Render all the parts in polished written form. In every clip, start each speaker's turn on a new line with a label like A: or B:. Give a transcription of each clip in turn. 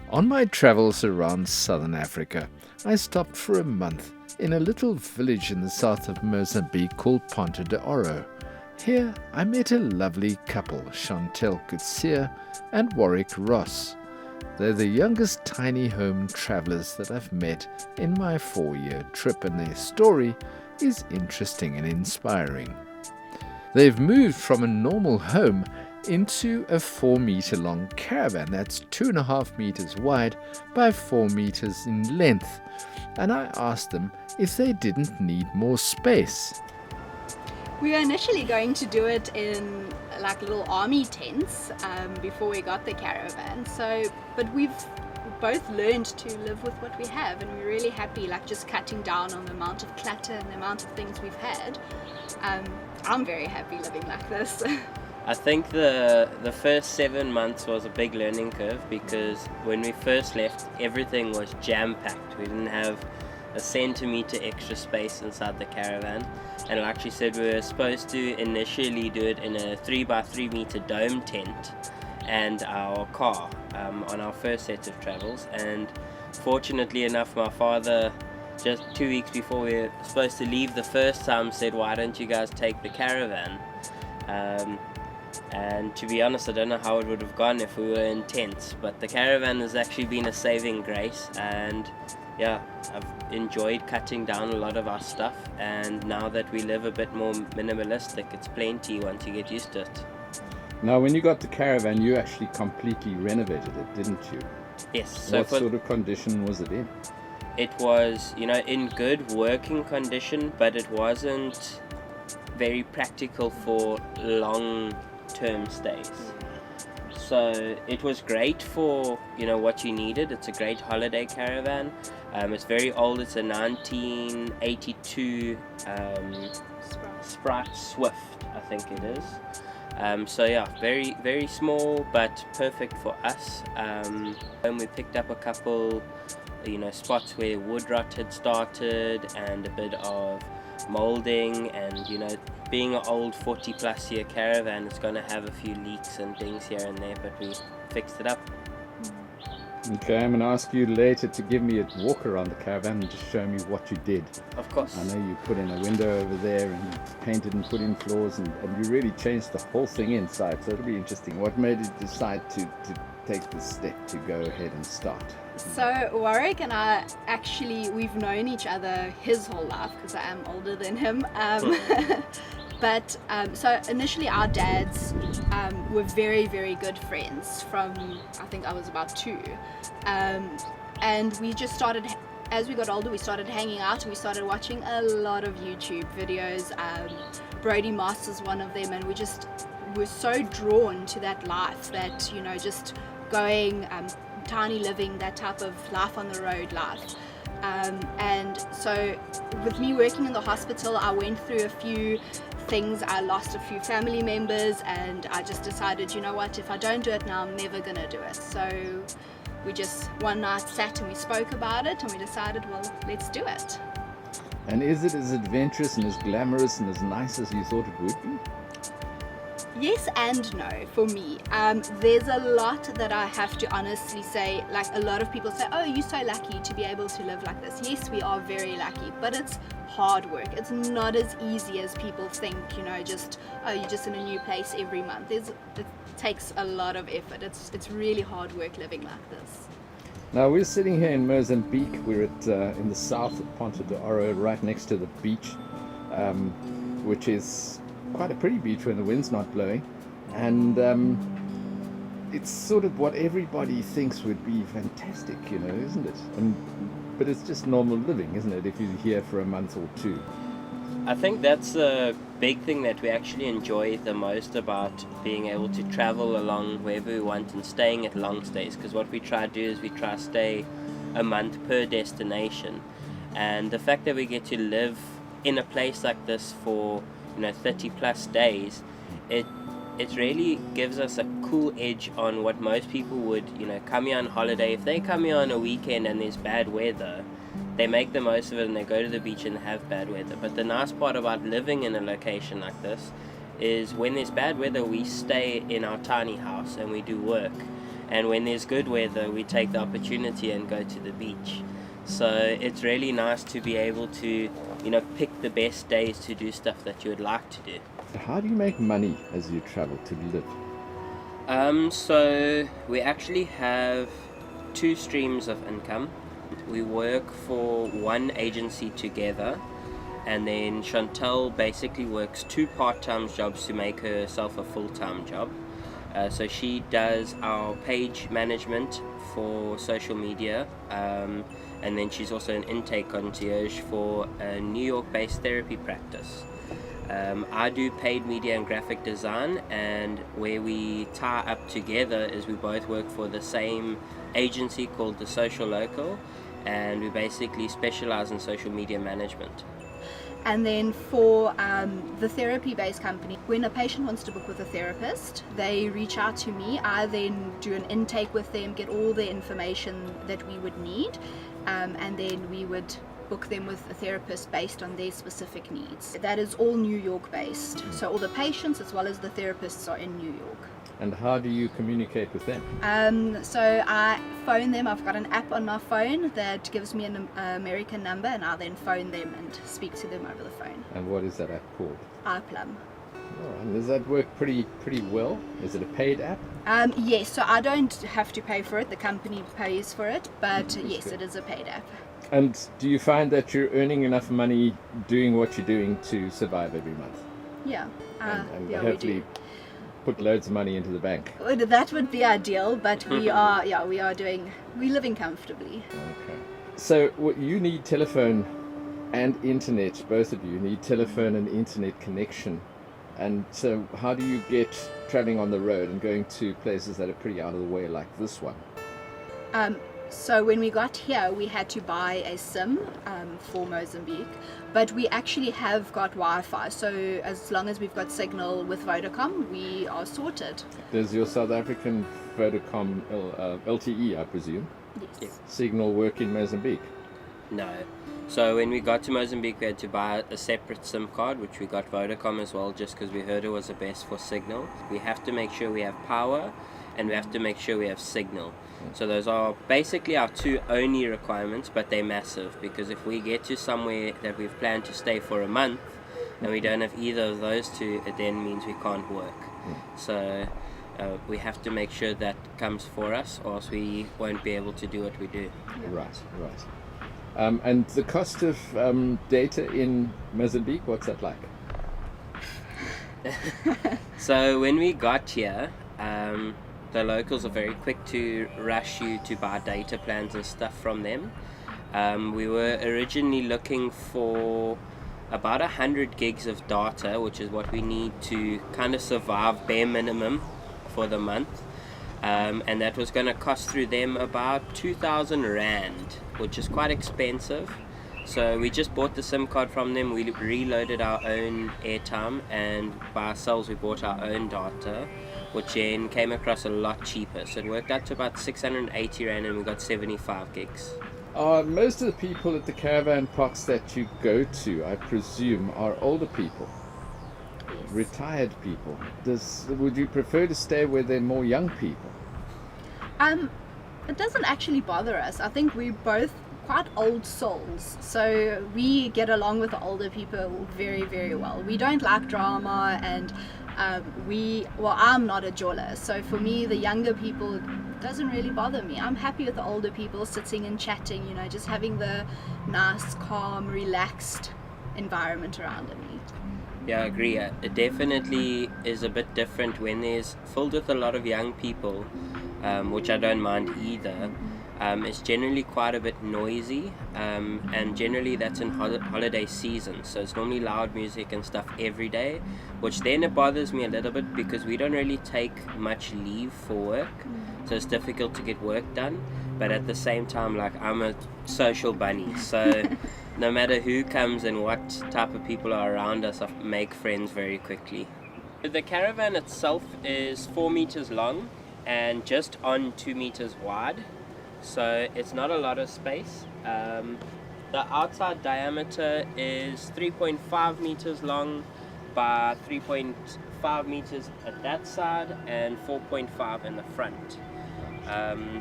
A: On my travels around southern Africa, I stopped for a month in a little village in the south of Mozambique called Ponta de Oro. Here I met a lovely couple, Chantelle and Warwick Ross. They're the youngest tiny home travellers that I've met in my 4-year trip, and their story is interesting and inspiring. They've moved from a normal home into a 4-metre long caravan that's 2.5 meters wide by 4 meters in length, and I asked them if they didn't need more space.
B: We were initially going to do it in like little army tents before we got the caravan, but we've both learned to live with what we have, and we're really happy like just cutting down on the amount of clutter and the amount of things we've had. I'm very happy living like this.
C: I think the first 7 months was a big learning curve, because when we first left, everything was jam-packed. We didn't have a centimetre extra space inside the caravan, and like she said, we were supposed to initially do it in a 3x3 metre dome tent and our car on our first set of travels, and fortunately enough, my father, just 2 weeks before we were supposed to leave the first time, said, "Why don't you guys take the caravan?" And to be honest, I don't know how it would have gone if we were in tents, but the caravan has actually been a saving grace, and yeah, I've enjoyed cutting down a lot of our stuff, and now that we live a bit more minimalistic, it's plenty once you get used to it.
A: Now, when you got the caravan, you actually completely renovated it, didn't you?
C: Yes. So
A: what sort of condition was it in?
C: It was, in good working condition, but it wasn't very practical for long-term stays. So it was great for, what you needed. It's a great holiday caravan. It's very old. It's a 1982 Sprite Swift, I think it is. So yeah, very, very small, but perfect for us. And we picked up a couple, spots where wood rot had started and a bit of molding, and being an old 40+ year caravan, it's going to have a few leaks and things here and there, but we fixed it up.
A: Okay, I'm going to ask you later to give me a walk around the caravan and just show me what you did.
C: Of course.
A: I know you put in a window over there, and you painted and put in floors, and you really changed the whole thing inside, so it'll be interesting. What made you decide to take the step to go ahead and start?
B: So Warwick and I, we've known each other his whole life, because I am older than him. But so initially our dads were very, very good friends from, I think I was about 2. And we just started, as we got older, we started hanging out, and we started watching a lot of YouTube videos. Brody Master's one of them, and we just were so drawn to that life, that, just going, tiny living, that type of life on the road life. And so with me working in the hospital, I went through a few things. I lost a few family members, and I just decided, what, if I don't do it now, I'm never gonna do it. So we just one night sat and we spoke about it, and we decided, well, let's do it.
A: And is it as adventurous and as glamorous and as nice as you thought it would be?
B: Yes and no for me. There's a lot that I have to honestly say, like a lot of people say, oh, you're so lucky to be able to live like this. Yes, we are very lucky, but it's hard work. It's not as easy as people think, you're just in a new place every month. It takes a lot of effort. It's really hard work living like this.
A: Now, we're sitting here in Mozambique. We're in the south of Ponta de Oro, right next to the beach, which is quite a pretty beach when the wind's not blowing, and it's sort of what everybody thinks would be fantastic, isn't it? But it's just normal living, isn't it, if you're here for a month or 2?
C: I think that's a big thing that we actually enjoy the most about being able to travel along wherever we want and staying at long stays, because what we try to do is we try to stay a month per destination, and the fact that we get to live in a place like this for 30+ days, it really gives us a cool edge on what most people would, come here on holiday. If they come here on a weekend and there's bad weather, they make the most of it and they go to the beach and have bad weather. But the nice part about living in a location like this is when there's bad weather, we stay in our tiny house and we do work. And when there's good weather, we take the opportunity and go to the beach. So it's really nice to be able to, pick the best days to do stuff that you would like to do.
A: How do you make money as you travel to live?
C: So we actually have 2 streams of income. We work for one agency together, and then Chantelle basically works 2 part-time jobs to make herself a full-time job. So she does our page management for social media, and then she's also an intake concierge for a New York-based therapy practice. I do paid media and graphic design, and where we tie up together is we both work for the same agency called The Social Local, and we basically specialize in social media management.
B: And then for the therapy-based company, when a patient wants to book with a therapist, they reach out to me. I then do an intake with them, get all the information that we would need, and then we would book them with a therapist based on their specific needs. That is all New York based. So all the patients as well as the therapists are in New York.
A: And how do you communicate with them?
B: So I phone them. I've got an app on my phone that gives me an American number, and I'll then phone them and speak to them over the phone.
A: And what is that app called?
B: iPlum.
A: And does that work pretty well? Is it a paid app?
B: Yes, so I don't have to pay for it. The company pays for it, but yes,
A: good.
B: it is a paid app.
A: And do you find that you're earning enough money doing what you're doing to survive every month?
B: Yeah,
A: And
B: yeah,
A: hopefully
B: we do.
A: put loads of money into the bank.
B: Well, that would be ideal, but we're living comfortably.
A: Okay. So you need telephone and internet, both of you need telephone and internet connection. And so how do you get traveling on the road and going to places that are pretty out of the way like this one?
B: So when we got here, we had to buy a SIM for Mozambique, but we actually have got Wi-Fi. So as long as we've got signal with Vodacom, we are sorted.
A: Does your South African Vodacom LTE, I presume,
B: Yes.
A: signal work in Mozambique?
C: No. So when we got to Mozambique, we had to buy a separate SIM card, which we got Vodacom as well, just because we heard it was the best for signal. We have to make sure we have power, and we have to make sure we have signal. So those are basically our 2 only requirements, but they're massive, because if we get to somewhere that we've planned to stay for a month and we don't have either of those 2, it then means we can't work. So we have to make sure that comes for us, or else we won't be able to do what we do.
A: Right. And the cost of data in Mozambique, what's that like?
C: So when we got here, the locals are very quick to rush you to buy data plans and stuff from them. We were originally looking for about 100 gigs of data, which is what we need to kind of survive bare minimum for the month. And that was going to cost through them about 2,000 Rand, which is quite expensive. So we just bought the SIM card from them, we reloaded our own airtime, and by ourselves we bought our own data, which then came across a lot cheaper. So it worked out to about 680 Rand, and we got 75 gigs.
A: Most of the people at the caravan parks that you go to, I presume, are older people,
B: Yes.
A: retired people. Would you prefer to stay where there are more young people?
B: It doesn't actually bother us. I think we're both quite old souls, so we get along with the older people very, very well. We don't like drama, and I'm not a jola, so for me the younger people doesn't really bother me. I'm happy with the older people sitting and chatting, just having the nice, calm, relaxed environment around me.
C: Yeah, I agree. It definitely is a bit different when there's filled with a lot of young people, which I don't mind either. It's generally quite a bit noisy, and generally that's in holiday season, so it's normally loud music and stuff every day, which then it bothers me a little bit because we don't really take much leave for work, so it's difficult to get work done. But at the same time, like, I'm a social bunny, so no matter who comes and what type of people are around us, I make friends very quickly. The caravan itself is 4 meters long and just on 2 meters wide, so it's not a lot of space. The outside diameter is 3.5 meters long, by 3.5 meters at that side and 4.5 in the front.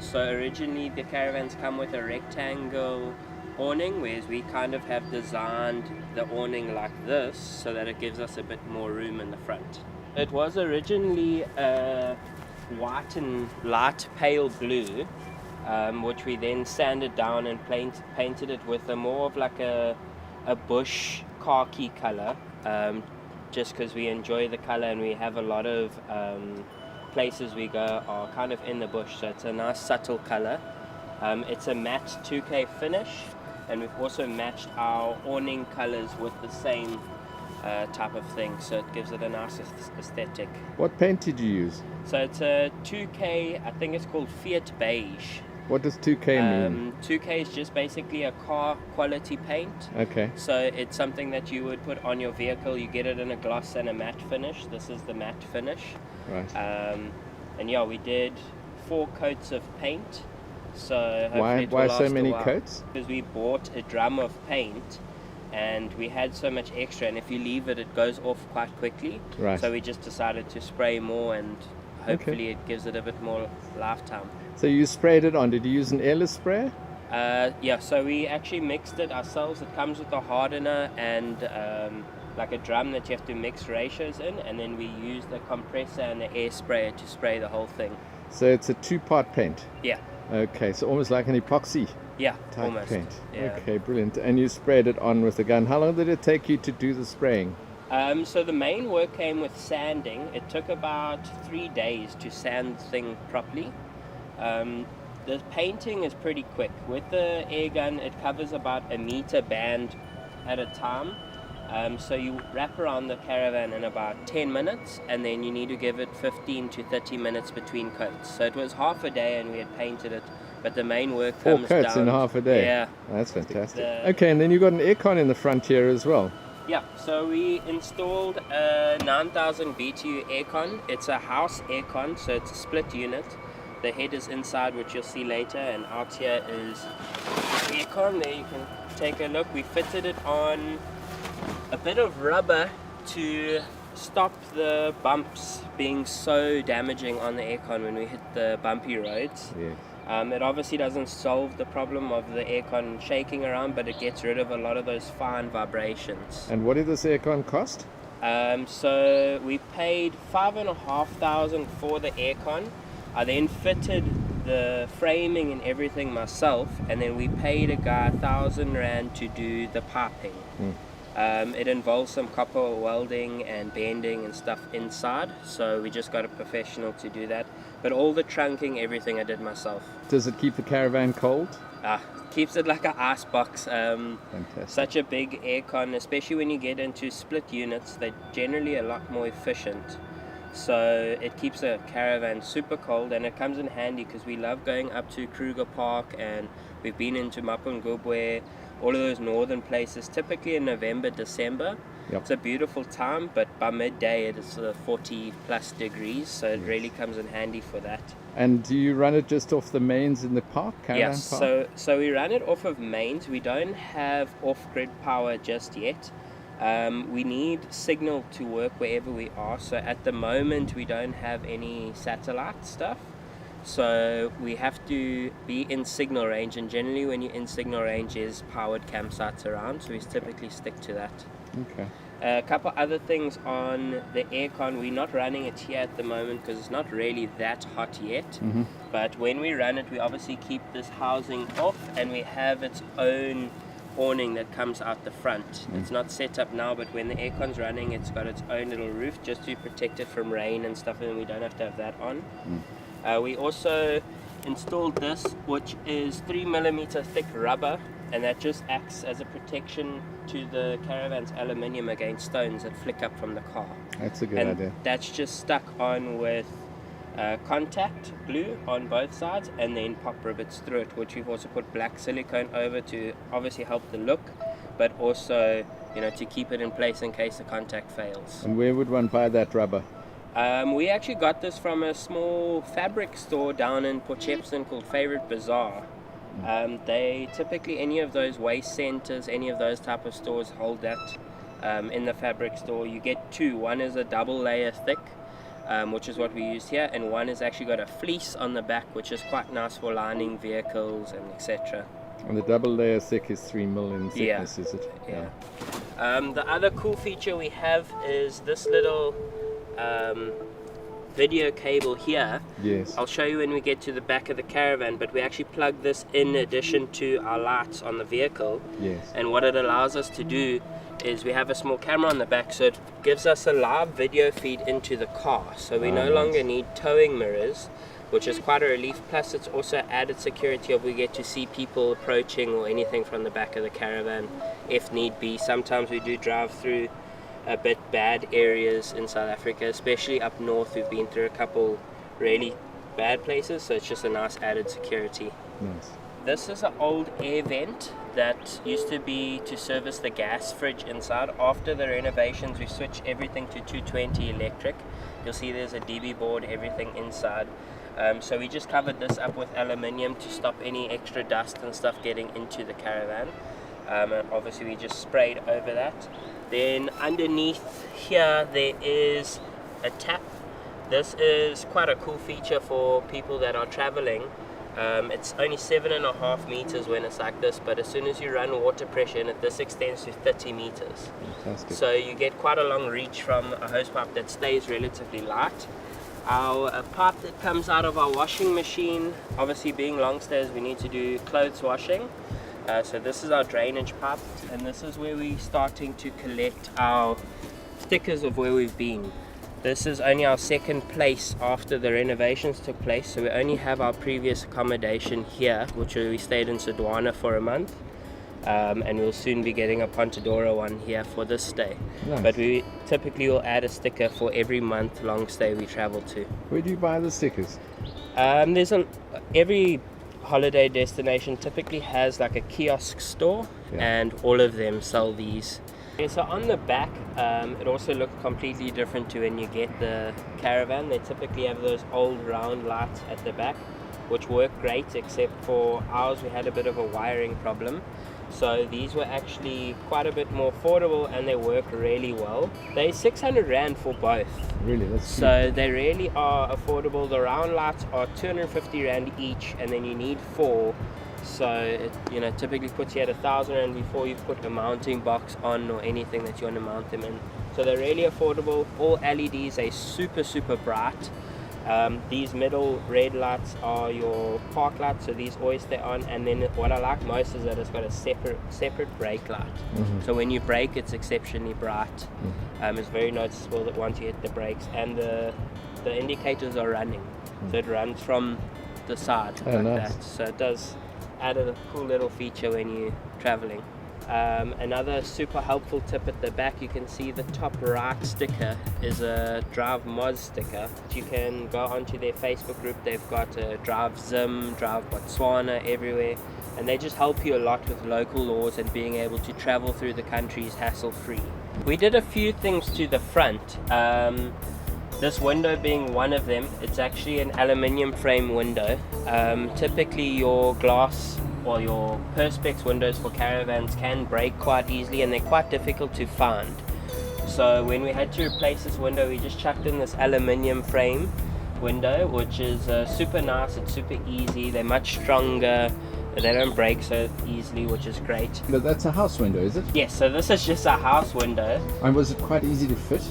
C: So originally the caravans come with a rectangle awning, whereas we kind of have designed the awning like this so that it gives us a bit more room in the front. It was originally white and light pale blue, which we then sanded down and painted it with a more of like a bush khaki color, just because we enjoy the color, and we have a lot of places we go are kind of in the bush, so it's a nice subtle color. It's a matte 2K finish, and we've also matched our awning colors with the same type of thing, so it gives it a nice aesthetic.
A: What paint did you use?
C: So it's a 2K, I think it's called Fiat Beige.
A: What does 2K mean?
C: 2K is just basically a car quality paint.
A: Okay.
C: So it's something that you would put on your vehicle. You get it in a gloss and a matte finish. This is the matte finish.
A: Right.
C: And yeah, we did 4 coats of paint. So
A: Why so many coats?
C: Because we bought a drum of paint and we had so much extra, and if you leave it, it goes off quite quickly.
A: Right.
C: So we just decided to spray more, and hopefully it gives it a bit more lifetime.
A: So you sprayed it on. Did you use an airless sprayer?
C: Yeah, so we actually mixed it ourselves. It comes with a hardener and like a drum that you have to mix ratios in, and then we use the compressor and the air sprayer to spray the whole thing.
A: So it's a 2-part paint?
C: Yeah.
A: Okay, so almost like an epoxy
C: Yeah,
A: type
C: almost.
A: paint.
C: Yeah.
A: Okay, brilliant. And you sprayed it on with a gun. How long did it take you to do the spraying?
C: So the main work came with sanding. It took about 3 days to sand the thing properly. The painting is pretty quick. With the air gun, it covers about a meter band at a time. So you wrap around the caravan in about 10 minutes, and then you need to give it 15 to 30 minutes between coats. So it was half a day and we had painted it, but the main work
A: 4
C: comes
A: coats
C: down.
A: in half a day?
C: Yeah.
A: That's fantastic.
C: The-
A: Okay, and then you got an aircon in the front here as well.
C: Yeah, so we installed a 9000 BTU aircon. It's a house aircon, so it's a split unit. The head is inside, which you'll see later, and out here is the aircon. There you can take a look. We fitted it on a bit of rubber to stop the bumps being so damaging on the aircon when we hit the bumpy roads.
A: Yes.
C: It obviously doesn't solve the problem of the aircon shaking around, but it gets rid of a lot of those fine vibrations.
A: And what did this aircon cost?
C: So we paid 5,500 for the aircon. I then fitted the framing and everything myself, and then we paid a guy 1,000 rand to do the piping. It involves some copper welding and bending and stuff inside, so we just got a professional to do that. But all the trunking, everything I did myself.
A: Does it keep the caravan cold?
C: Keeps it like an ice box.
A: Fantastic.
C: Such a big aircon, especially when you get into split units, they're generally a lot more efficient. So it keeps a caravan super cold, and it comes in handy because we love going up to Kruger Park, and we've been into Mapungubwe, all of those northern places, typically in November, December.
A: Yep.
C: It's a beautiful time, but by midday it is 40 plus degrees, so it really comes in handy for that.
A: And do you run it just off the mains in the park, caravan
C: Yes,
A: park?
C: so we run it off of mains. We don't have off-grid power just yet. We need signal to work wherever we are, so at the moment we don't have any satellite stuff, so we have to be in signal range, and generally when you're in signal range is powered campsites around, so we typically stick to that.
A: Okay.
C: A couple other things on the aircon. We're not running it here at the moment because it's not really that hot yet. But when we run it, we obviously keep this housing off, and we have its own awning that comes out the front. It's not set up now, but when the aircon's running, it's got its own little roof just to protect it from rain and stuff, and we don't have to have that on. We also installed this, which is 3mm thick rubber, and that just acts as a protection to the caravan's aluminium against stones that flick up from the car.
A: That's a good
C: And
A: idea.
C: that's just stuck on with contact glue on both sides, and then pop rivets through it, which we've also put black silicone over to obviously help the look, but also, you know, to keep it in place in case the contact fails.
A: And where would one buy that rubber?
C: We actually got this from a small fabric store down in Port Shepstone called Favorite Bazaar. They typically, any of those waste centers, any of those type of stores hold that in the fabric store. You get two. One is a double layer thick, which is what we use here, and one is actually got a fleece on the back, which is quite nice for lining vehicles and etc.
A: And the double layer thick is 3 mil in thickness, is it?
C: Yeah. The other cool feature we have is this little video cable here.
A: Yes.
C: I'll show you when we get to the back of the caravan, but we actually plug this in addition to our lights on the vehicle.
A: Yes.
C: And what it allows us to do is we have a small camera on the back, so it gives us a live video feed into the car, so we no longer need towing mirrors, which is quite a relief. Plus it's also added security of we get to see people approaching or anything from the back of the caravan if need be. Sometimes we do drive through a bit bad areas in South Africa, especially up north. We've been through a couple really bad places, so it's just a nice added security.
A: Nice.
C: This is an old air vent that used to be to service the gas fridge inside. After the renovations, we switched everything to 220 electric. You'll see there's a DB board, everything inside. So we just covered this up with aluminium to stop any extra dust and stuff getting into the caravan. And obviously we just sprayed over that. Then underneath here there is a tap. This is quite a cool feature for people that are traveling. It's only 7.5 meters when it's like this, but as soon as you run water pressure in it, this extends to 30 meters.
A: Fantastic.
C: So you get quite a long reach from a hose pipe that stays relatively light. Our pipe that comes out of our washing machine, obviously being long stays, we need to do clothes washing. So this is our drainage pipe, and this is where we're starting to collect our stickers of where we've been. This is only our second place after the renovations took place, so we only have our previous accommodation here, which we stayed in Sodwana for a month, and we'll soon be getting a Pontedora one here for this stay.
A: Nice.
C: But we typically will add a sticker for every month long stay we travel to.
A: Where do you buy the stickers?
C: Every holiday destination typically has like a kiosk store, and all of them sell these. So on the back, it also looks completely different to when you get the caravan. They typically have those old round lights at the back, which work great, except for ours we had a bit of a wiring problem. So these were actually quite a bit more affordable, and they work really well. They're 600 Rand for both.
A: Really? That's
C: So
A: cheap.
C: they really are affordable. The round lights are 250 Rand each, and then you need 4. So it, typically puts you at 1,000 Rand before you put a mounting box on or anything that you want to mount them in. So they're really affordable. All LEDs are super bright. These middle red lights are your park lights, so these always stay on. And then what I like most is that it's got a separate brake light. So when you brake, it's exceptionally bright. It's very noticeable that once you hit the brakes, and the indicators are running, so it runs from the side like
A: nice.
C: that. So it does add a cool little feature when you're traveling. Another super helpful tip at the back, you can see the top right sticker is a Drive Moz sticker. You can go onto their Facebook group. They've got a Drive Zim, Drive Botswana, everywhere, and they just help you a lot with local laws and being able to travel through the countries hassle-free. We did a few things to the front. This window being one of them. It's actually an aluminium frame window. Typically your glass or your perspex windows for caravans can break quite easily, and they're quite difficult to find. So when we had to replace this window, we just chucked in this aluminium frame window, which is super nice. It's super easy. They're much stronger. They don't break so easily, which is great.
A: But that's a house window, is it?
C: Yes, so this is just a house window.
A: And was it quite easy to fit?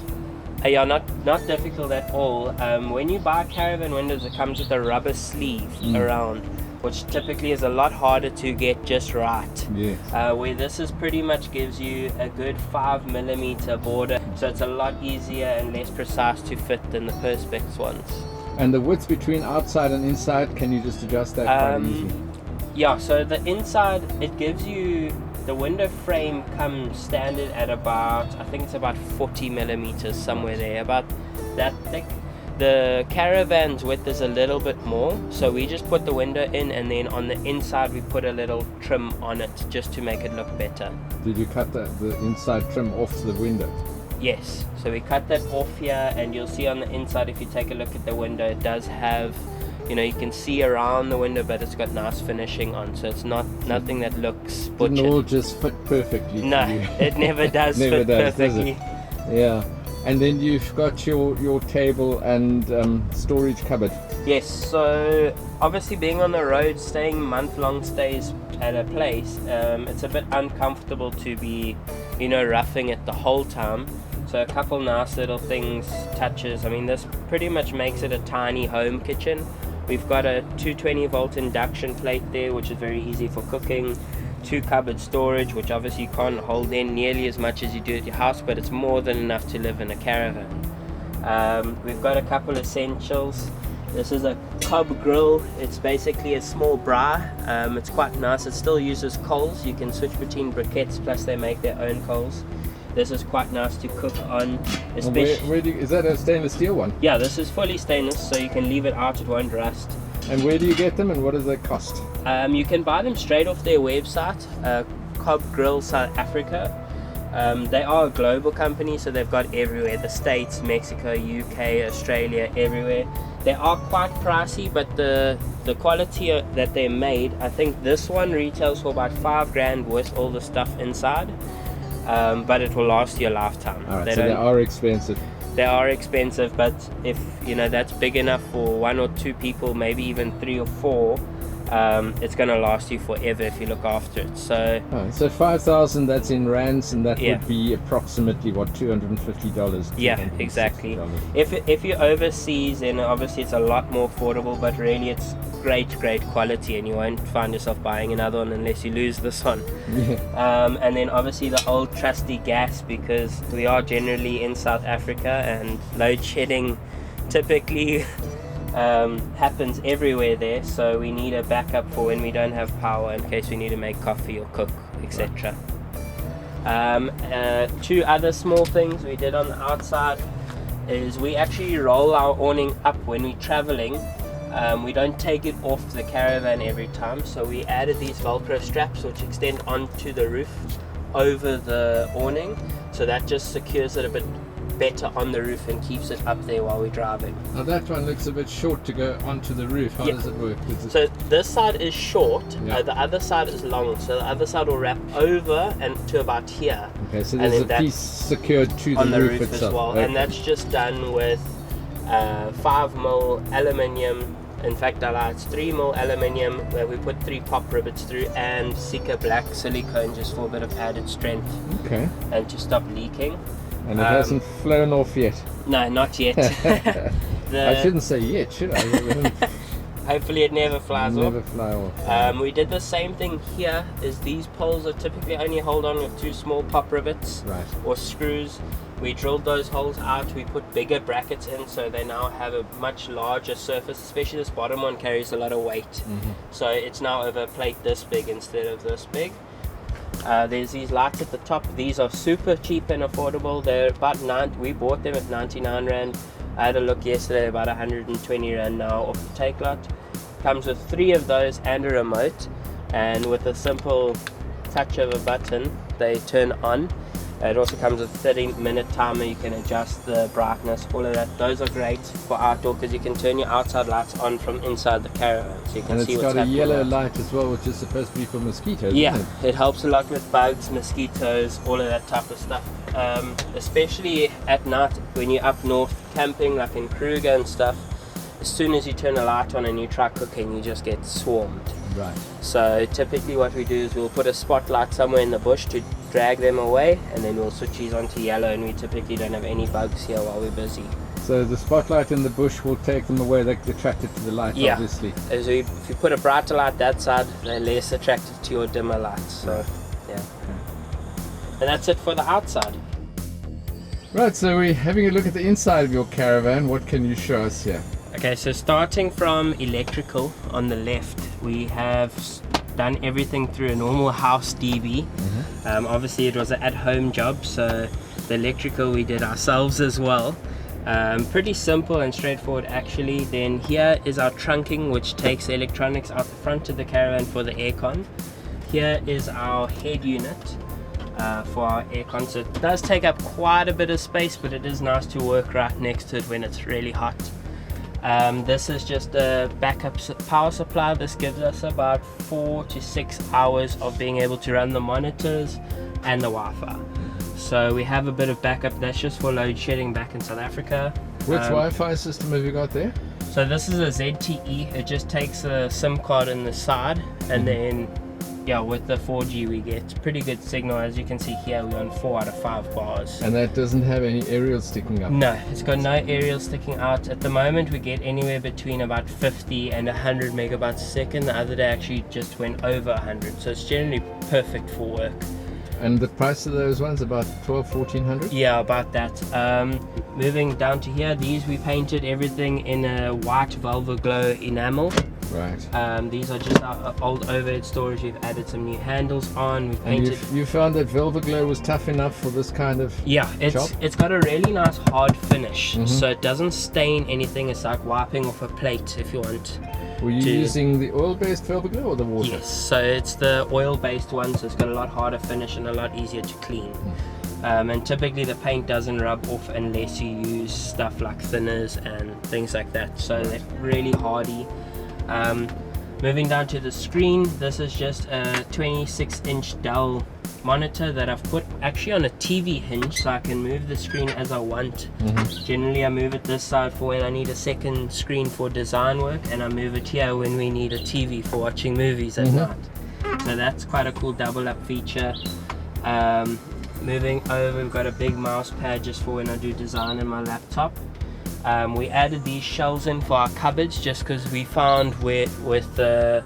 C: Yeah, not difficult at all. When you buy caravan windows, it comes with a rubber sleeve around, which typically is a lot harder to get just right.
A: Yes.
C: Where this is pretty much gives you a good 5mm border, so it's a lot easier and less precise to fit than the perspex ones.
A: And the width between outside and inside, can you just adjust that quite easily?
C: Yeah, so the inside, it gives you, the window frame comes standard at about, I think it's about 40mm, somewhere there, about that thick. The caravan's width is a little bit more, so we just put the window in, and then on the inside we put a little trim on it just to make it look better.
A: Did you cut the inside trim off the window?
C: Yes, so we cut that off here, and you'll see on the inside, if you take a look at the window, it does have you know, you can see around the window, but it's got nice finishing on, so it's nothing that looks butchered.
A: Didn't all just fit perfectly.
C: No, it never does
A: Never
C: fit
A: does,
C: perfectly.
A: Yeah. And then you've got your table and storage cupboard.
C: Yes, so obviously being on the road, staying month-long stays at a place, it's a bit uncomfortable to be, you know, roughing it the whole time. So a couple nice little things, touches. I mean, this pretty much makes it a tiny home kitchen. We've got a 220 volt induction plate there, which is very easy for cooking. 2 cupboard storage, which obviously you can't hold in nearly as much as you do at your house, but it's more than enough to live in a caravan. We've got a couple essentials. This is a cob grill. It's basically a small braai. It's quite nice. It still uses coals. You can switch between briquettes, plus they make their own coals. This is quite nice to cook on, especially.
A: Is that a stainless steel one?
C: Yeah, this is fully stainless, so you can leave it out, it won't rust.
A: And where do you get them, and what does they cost?
C: You can buy them straight off their website, Cob Grill South Africa. They are a global company, so they've got everywhere, the States, Mexico, UK, Australia, everywhere. They are quite pricey, but the quality that they're made, I think this one retails for about $5,000 with all the stuff inside, but it will last you a lifetime.
A: All right, so they are expensive.
C: They are expensive, but if you know that's big enough for 1 or 2 people, maybe even 3 or 4, it's going to last you forever if you look after it. So,
A: so 5,000, that's in rands, and that
C: Yeah.
A: would be approximately what, $250?
C: yeah, exactly. If you're overseas, then obviously it's a lot more affordable, but really it's great quality, and you won't find yourself buying another one unless you lose this one.
A: Yeah.
C: And then obviously the old trusty gas, because we are generally in South Africa and load shedding typically happens everywhere there, so we need a backup for when we don't have power in case we need to make coffee or cook, etc. 2 other small things we did on the outside is we actually roll our awning up when we're traveling. We don't take it off the caravan every time, so we added these Velcro straps which extend onto the roof over the awning, so that just secures it a bit better on the roof and keeps it up there while we're driving.
A: Now that one looks a bit short to go onto the roof. How does it work?
C: So this side is short,
A: Yeah.
C: the other side is long, so the otother side will wrap over and to about here.
A: Okay, so
C: and
A: there's
C: then
A: a piece secured to
C: on
A: the
C: the
A: roof
C: roof
A: itself.
C: as well,
A: Okay.
C: and that's just done with 5mm aluminium. In fact, it's 3mm aluminium where we put 3 pop rivets through, and Sika black silicone just for a bit of added strength
A: Okay.
C: and to stop leaking.
A: And it hasn't flown off yet.
C: No, not yet.
A: I shouldn't say yet, should I?
C: Hopefully it never flies off.
A: Never fly off.
C: We did the same thing here. Is these poles are typically only hold on with 2 small pop rivets
A: Right.
C: or screws. We drilled those holes out. We put bigger brackets in, so they now have a much larger surface. Especially this bottom one carries a lot of weight, so it's now over a plate this big instead of this big. There's these lights at the top. These are super cheap and affordable. They're about we bought them at 99 Rand. I had a look yesterday, about 120 Rand now off the take lot. Comes with 3 of those and a remote, and with a simple touch of a button they turn on. It also comes with a 30-minute timer. You can adjust the brightness, all of that. Those are great for outdoor because you can turn your outside lights on from inside the caravan, so you can
A: And
C: see
A: it's
C: what's
A: got a
C: happening.
A: yellow light as well, which is supposed to be for mosquitoes.
C: Yeah,
A: Isn't
C: it helps a lot with bugs, mosquitoes, all of that type of stuff. Especially at night when you're up north camping, like in Kruger and stuff. As soon as you turn a light on and you try cooking, you just get swarmed.
A: it? Right.
C: So typically what we do is we'll put a spotlight somewhere in the bush to drag them away, and then we'll switch these onto yellow, and we typically don't have any bugs here while we're busy.
A: So the spotlight in the bush will take them away. They're attracted to the light,
C: Yeah.
A: obviously.
C: As if you put a brighter light that side, they're less attracted to your dimmer lights. So yeah. And that's it for the outside.
A: Right, so we're having a look at the inside of your caravan. What can you show us here?
C: Okay, so starting from electrical on the left, we have done everything through a normal house DB. Obviously it was an at-home job, so the electrical we did ourselves as well. Pretty simple and straightforward actually. Then here is our trunking, which takes the electronics out the front of the caravan for the aircon. Here is our head unit for our aircon. So it does take up quite a bit of space, but it is nice to work right next to it when it's really hot. This is just a backup power supply. This gives us about 4 to 6 hours of being able to run the monitors and the Wi-Fi. So we have a bit of backup. That's just for load shedding back in South Africa.
A: Which Wi-Fi system have you got there?
C: So this is a ZTE. It just takes a SIM card in the side, and then yeah, with the 4G we get pretty good signal. As you can see here, we're on 4 out of 5 bars.
A: And that doesn't have any aerials sticking up?
C: No, it's got no aerials sticking out. At the moment we get anywhere between about 50 and 100 megabytes a second. The other day actually just went over 100, so it's generally perfect for work.
A: And the price of those ones about 1400?
C: Yeah, about that. Moving down to here, these we painted everything in a white Velvet Glow enamel.
A: Right.
C: These are just our old overhead storage. We've added some new handles on. We've painted.
A: And you found that Velvet Glow was tough enough for this kind of job?
C: It's got a really nice hard finish, so it doesn't stain anything. It's like wiping off a plate if you want.
A: Were you using the oil-based Velvet Glow or the water?
C: Yes, so it's the oil-based one, so it's got a lot harder finish and a lot easier to clean. And typically the paint doesn't rub off unless you use stuff like thinners and things like that, so they're really hardy. Moving down to the screen, this is just a 26-inch Dell monitor that I've put actually on a TV hinge, so I can move the screen as I want. Generally I move it this side for when I need a second screen for design work, and I move it here when we need a TV for watching movies at night. So that's quite a cool double up feature. Moving over, we've got a big mouse pad just for when I do design on my laptop. We added these shelves in for our cupboards just because we found with the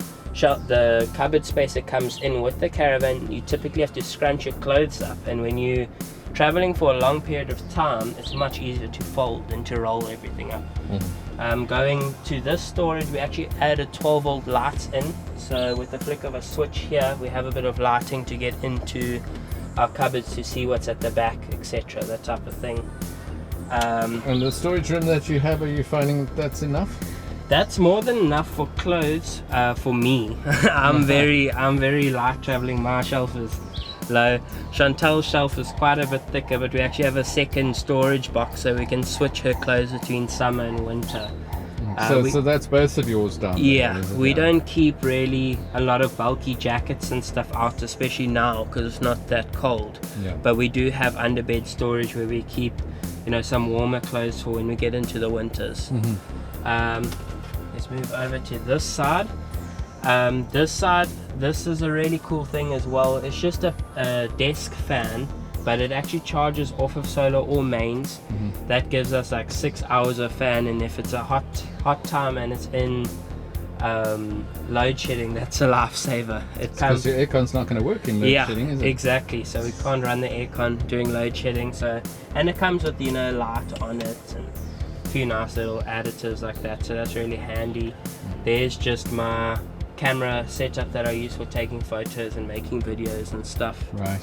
C: cupboard space that comes in with the Caravan, you typically have to scrunch your clothes up, and when you're traveling for a long period of time, it's much easier to fold than to roll everything up. Going to this storage, we actually added 12-volt lights in, so with the flick of a switch here we have a bit of lighting to get into our cupboards to see what's at the back, etc., that type of thing.
A: And the storage room that you have, are you finding that's enough?
C: That's more than enough for clothes for me. I'm very light traveling. My shelf is low. Chantelle's shelf is quite a bit thicker, but we actually have a second storage box so we can switch her clothes between summer and winter.
A: So that's both of yours down there?
C: Yeah, we don't keep really a lot of bulky jackets and stuff out, especially now because it's not that cold. But we do have underbed storage where we keep, you know, some warmer clothes for when we get into the winters. Let's move over to this side. This is a really cool thing as well. It's just a desk fan, but it actually charges off of solar or mains. That gives us like 6 hours of fan, and if it's a hot time and it's in load shedding, that's a lifesaver.
A: Because your aircon's not going to work in load shedding, is it?
C: Exactly. So we can't run the aircon during load shedding. So, and it comes with, you know, light on it and a few nice little additives like that. So that's really handy. There's just my camera setup that I use for taking photos and making videos and stuff.
A: Right.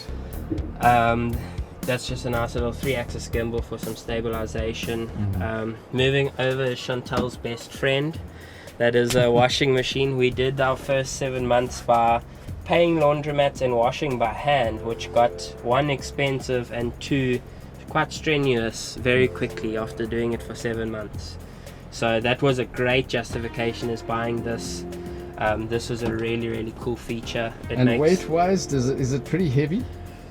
C: That's just a nice little 3-axis gimbal for some stabilization. Moving over is Chantelle's best friend. That is a washing machine. We did our first 7 months by paying laundromats and washing by hand, which got 1, expensive, and 2, quite strenuous very quickly after doing it for 7 months. So that was a great justification, is buying this. This was a really cool feature.
A: Weight wise, is it pretty heavy?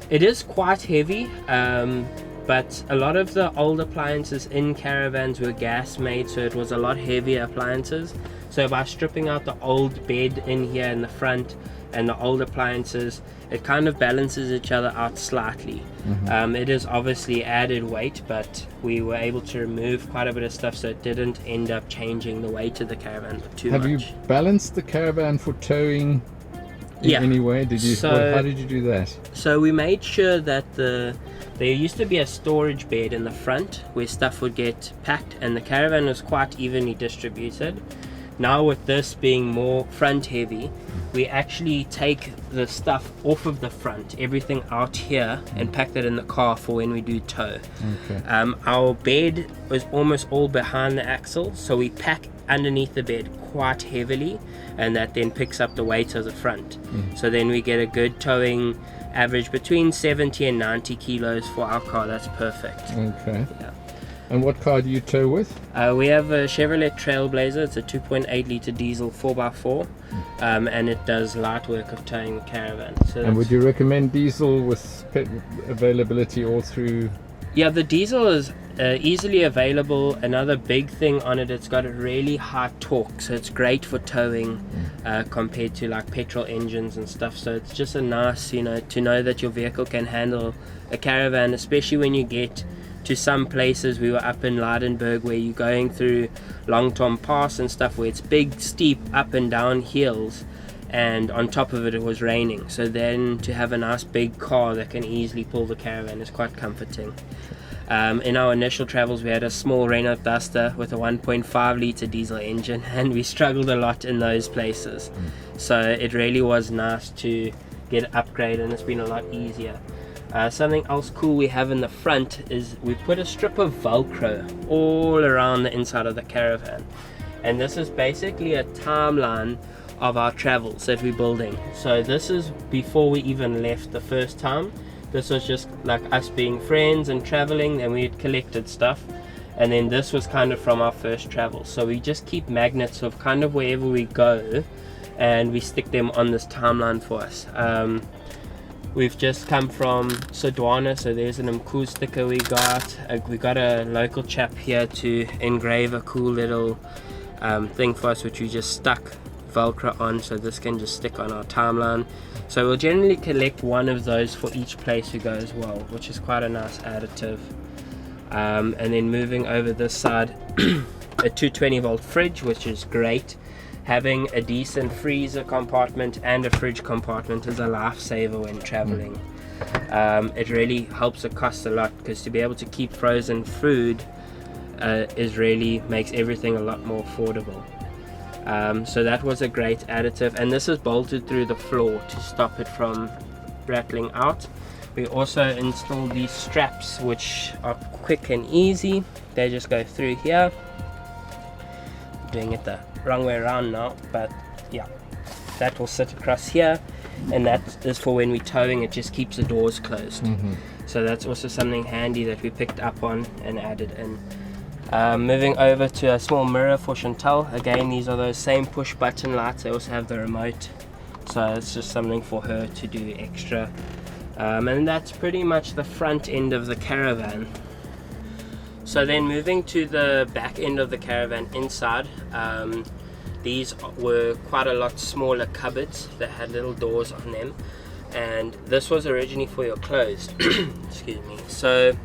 C: It is quite heavy, but a lot of the old appliances in Caravans were gas made, so it was a lot heavier appliances. So by stripping out the old bed in here in the front and the old appliances, it kind of balances each other out slightly. It is obviously added weight, but we were able to remove quite a bit of stuff, so it didn't end up changing the weight of the Caravan too much. Have you
A: balanced the Caravan for towing in any way? How did you do that?
C: So we made sure that there used to be a storage bed in the front where stuff would get packed, and the Caravan was quite evenly distributed. Now with this being more front heavy, we actually take the stuff off of the front, everything out here, and pack that in the car for when we do tow. Our bed was almost all behind the axle, so we pack underneath the bed quite heavily, and that then picks up the weight of the front. So then we get a good towing average between 70 and 90 kilos for our car. That's perfect.
A: And what car do you tow with?
C: We have a Chevrolet Trailblazer. It's a 2.8 litre diesel 4x4, and it does light work of towing the caravan. So
A: And would you recommend diesel with availability all through?
C: Yeah, the diesel is easily available. Another big thing on it, it's got a really high torque, so it's great for towing compared to like petrol engines and stuff. So it's just a nice, you know, to know that your vehicle can handle a caravan, especially when you get to some places. We were up in Lydenburg where you're going through Long Tom Pass and stuff, where it's big, steep up and down hills, and on top of it, it was raining. So then to have a nice big car that can easily pull the caravan is quite comforting. In our initial travels, we had a small Renault Duster with a 1.5 litre diesel engine, and we struggled a lot in those places. So it really was nice to get an upgrade, and it's been a lot easier. Something else cool we have in the front is we put a strip of Velcro all around the inside of the caravan, and this is basically a timeline of our travels that we're building. So this is before we even left the first time. This was just like us being friends and traveling, and we had collected stuff, and then this was kind of from our first travel. So we just keep magnets of kind of wherever we go, and we stick them on this timeline for us. We've just come from Sodwana, so there's an Mkhu sticker we got. We got a local chap here to engrave a cool little thing for us, which we just stuck Velcro on, so this can just stick on our timeline. So we'll generally collect one of those for each place we go as well, which is quite a nice additive. And then moving over this side, a 220 volt fridge, which is great. Having a decent freezer compartment and a fridge compartment is a lifesaver when traveling. It really helps the cost a lot, because to be able to keep frozen food really makes everything a lot more affordable. So that was a great additive, and this is bolted through the floor to stop it from rattling out. We also installed these straps, which are quick and easy. They just go through here. Doing it the wrong way around now, but yeah, that will sit across here, and that is for when we're towing. It just keeps the doors closed. So that's also something handy that we picked up on and added in. Moving over to a small mirror for Chantelle. Again, these are those same push button lights. They also have the remote, so it's just something for her to do extra. And that's pretty much the front end of the caravan. So then moving to the back end of the caravan inside, these were quite a lot smaller cupboards that had little doors on them, and this was originally for your clothes. Excuse me. So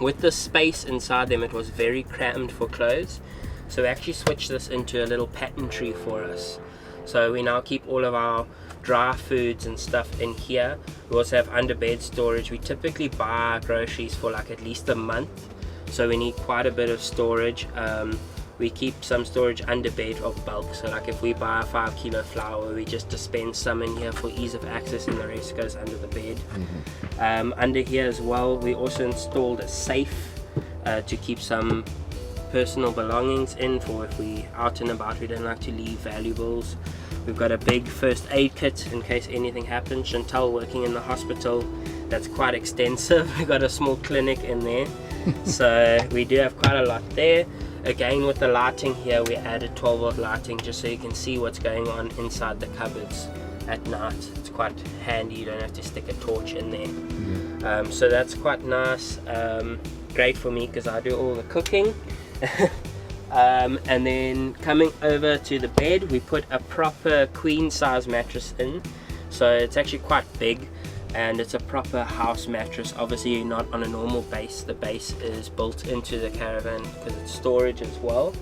C: with the space inside them, it was very crammed for clothes, so we actually switched this into a little pantry for us. So we now keep all of our dry foods and stuff in here. We also have under bed storage. We typically buy groceries for like at least a month, so we need quite a bit of storage. We keep some storage under bed of bulk, so like if we buy a 5 kilo flour, we just dispense some in here for ease of access, and the rest goes under the bed. Under here as well, we also installed a safe to keep some personal belongings in, for if we out and about, we don't like to leave valuables. We've got a big first aid kit in case anything happens. Chantelle working in the hospital, that's quite extensive. We've got a small clinic in there, so we do have quite a lot there. Again, with the lighting here, we added 12 volt lighting just so you can see what's going on inside the cupboards at night. It's quite handy, you don't have to stick a torch in there. So that's quite nice. Great for me because I do all the cooking. And then coming over to the bed, we put a proper queen size mattress in, so it's actually quite big, and it's a proper house mattress. Obviously not on a normal base, the base is built into the caravan because it's storage as well.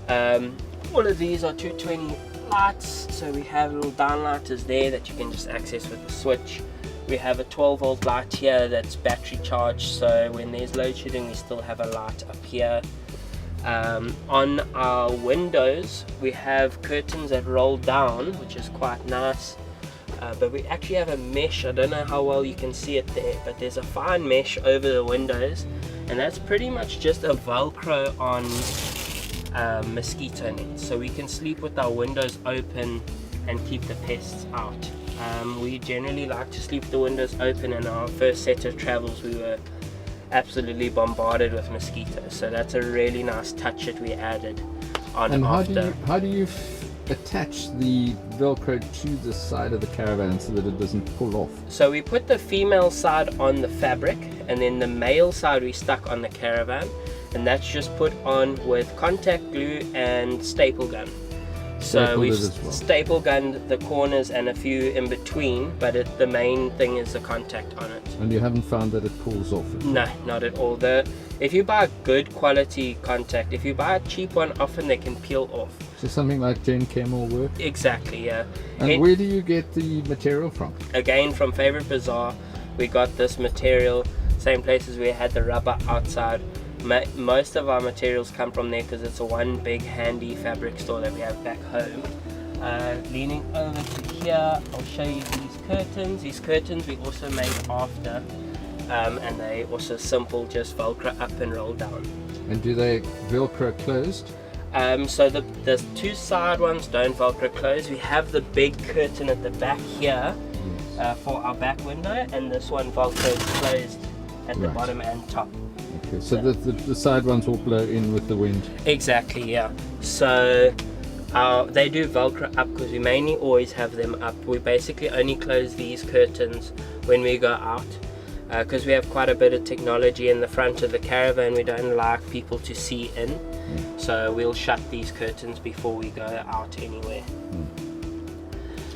C: All of these are 220 lights, so we have little downlighters there that you can just access with the switch. We have a 12 volt light here that's battery charged, so when there's load shedding we still have a light up here. On our windows we have curtains that roll down, which is quite nice. But we actually have a mesh. I don't know how well you can see it there, but there's a fine mesh over the windows, and that's pretty much just a Velcro on mosquito nets, so we can sleep with our windows open and keep the pests out. We generally like to sleep with the windows open. In our first set of travels we were absolutely bombarded with mosquitoes. So that's a really nice touch that we added on
A: And
C: after.
A: how do you attach the Velcro to the side of the caravan so that it doesn't pull off?
C: So we put the female side on the fabric, and then the male side we stuck on the Caravan, and that's just put on with contact glue and staple gun. So
A: Stapled
C: we've
A: it as well.
C: staple gunned the corners and a few in between, but the main thing is the contact on it.
A: And you haven't found that it pulls off?
C: No, not at all. If you buy a good quality contact, if you buy a cheap one, often they can peel off.
A: So something like Jen Chem will work?
C: Exactly, yeah.
A: And where do you get the material from?
C: Again, from Favorite Bazaar, we got this material, same place as we had the rubber outside. Most of our materials come from there because it's a one big handy fabric store that we have back home. Leaning over to here, I'll show you these curtains. These curtains we also made after, and they also simple, just Velcro up and roll down.
A: And do they Velcro closed?
C: So the two side ones don't Velcro close. We have the big curtain at the back here for our back window, and this one Velcro's closed at the bottom and top.
A: Okay, so the side ones will blow in with the wind.
C: Exactly, yeah. So they do Velcro up because we mainly always have them up. We basically only close these curtains when we go out because we have quite a bit of technology in the front of the caravan. We don't like people to see in, so we'll shut these curtains before we go out anywhere.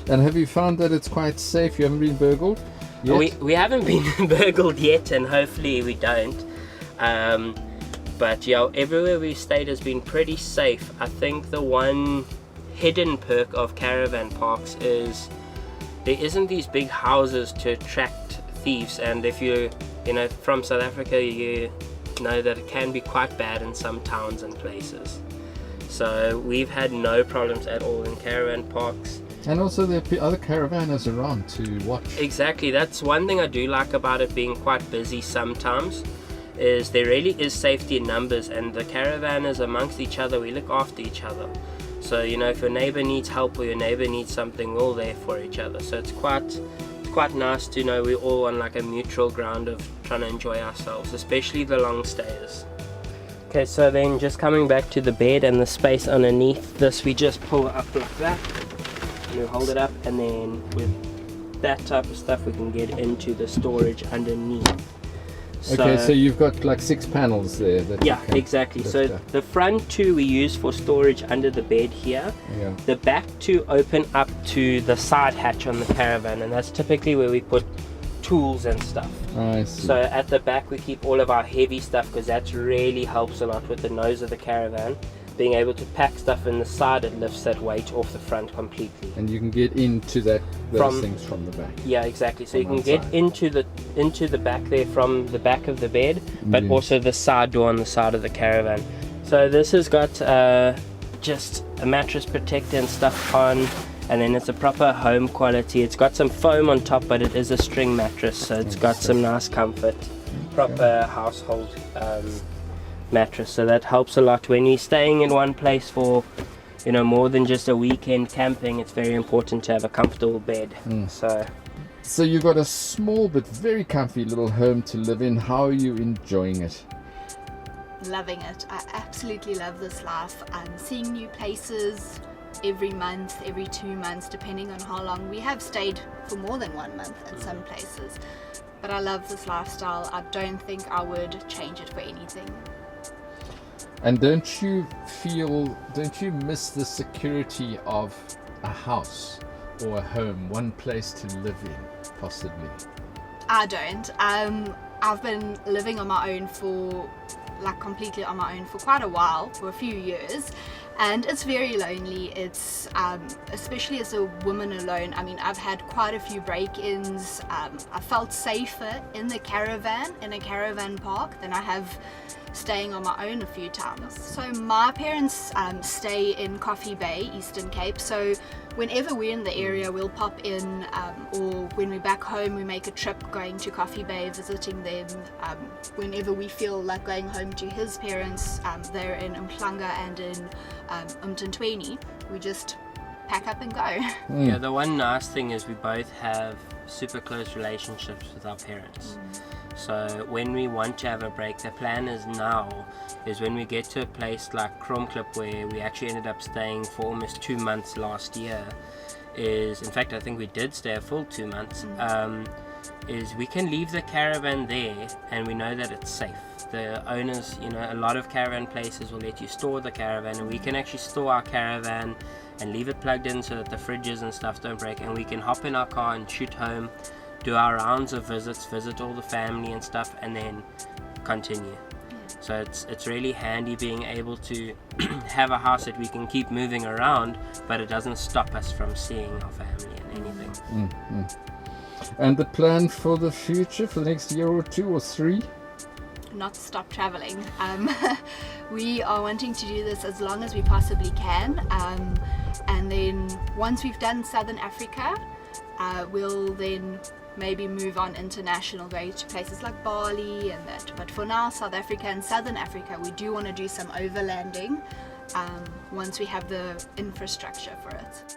A: And have you found that it's quite safe? You haven't been burgled yet?
C: We haven't been burgled yet, and hopefully we don't. But yeah, everywhere we've stayed has been pretty safe. I think the one hidden perk of caravan parks is there isn't these big houses to attract thieves, and if you're from South Africa, you know that it can be quite bad in some towns and places. So we've had no problems at all in caravan parks.
A: And also there are other caravanners around to watch.
C: Exactly, that's one thing I do like about it being quite busy sometimes, is there really is safety in numbers, and the caravanners amongst each other, we look after each other. So if your neighbor needs help or your neighbor needs something, we're all there for each other. So it's quite nice to know we're all on like a mutual ground of trying to enjoy ourselves, especially the long stayers. Okay, so then just coming back to the bed and the space underneath this, we just pull it up like that, and we hold it up, and then with that type of stuff we can get into the storage underneath.
A: Okay, so you've got like 6 panels there. That
C: yeah, exactly. So the front 2 we use for storage under the bed here.
A: Yeah.
C: The back 2 open up to the side hatch on the caravan, and that's typically where we put tools and stuff.
A: I see.
C: So at the back we keep all of our heavy stuff, because that really helps a lot with the nose of the caravan. Being able to pack stuff in the side, it lifts that weight off the front completely.
A: And you can get into those things from the back.
C: Yeah, exactly. So you can
A: outside.
C: get into the back there from the back of the bed, but also the side door on the side of the caravan. So this has got just a mattress protector and stuff on, and then it's a proper home quality. It's got some foam on top, but it is a string mattress, so it's got some nice comfort. Proper household mattress, so that helps a lot when you're staying in one place for more than just a weekend camping. It's very important to have a comfortable bed. So
A: you've got a small but very comfy little home to live in. How are you enjoying it?
B: Loving it. I absolutely love this life. I'm seeing new places every month, every 2 months, depending on how long. We have stayed for more than 1 month in some places, but I love this lifestyle. I don't think I would change it for anything.
A: And don't you miss the security of a house or a home, one place to live in, possibly?
B: I don't. I've been living on my own completely on my own for quite a while, for a few years, and it's very lonely. It's especially as a woman alone. I mean, I've had quite a few break-ins. I felt safer in a caravan park than I have staying on my own a few times. So my parents stay in Coffee Bay, Eastern Cape, so whenever we're in the area we'll pop in, or when we're back home we make a trip going to Coffee Bay, visiting them. Whenever we feel like going home to his parents, they're in Umhlanga and in Umtantweni, we just pack up and go.
C: Yeah, the one nice thing is we both have super close relationships with our parents. So when we want to have a break, the plan is now is when we get to a place like Kromklip, where we actually ended up staying for almost 2 months last year, is, in fact I think we did stay a full 2 months, is we can leave the caravan there and we know that it's safe. The owners, a lot of caravan places will let you store the caravan, and we can actually store our caravan and leave it plugged in so that the fridges and stuff don't break, and we can hop in our car and shoot home, do our rounds of visits, visit all the family and stuff, and then continue. So it's really handy being able to have a house that we can keep moving around, but it doesn't stop us from seeing our family and anything.
A: And the plan for the future, for the next year or 2 or 3?
B: Not stop traveling. We are wanting to do this as long as we possibly can, and then once we've done Southern Africa, we'll then maybe move on international, going to places like Bali and that. But for now, South Africa and Southern Africa, we do want to do some overlanding once we have the infrastructure for it.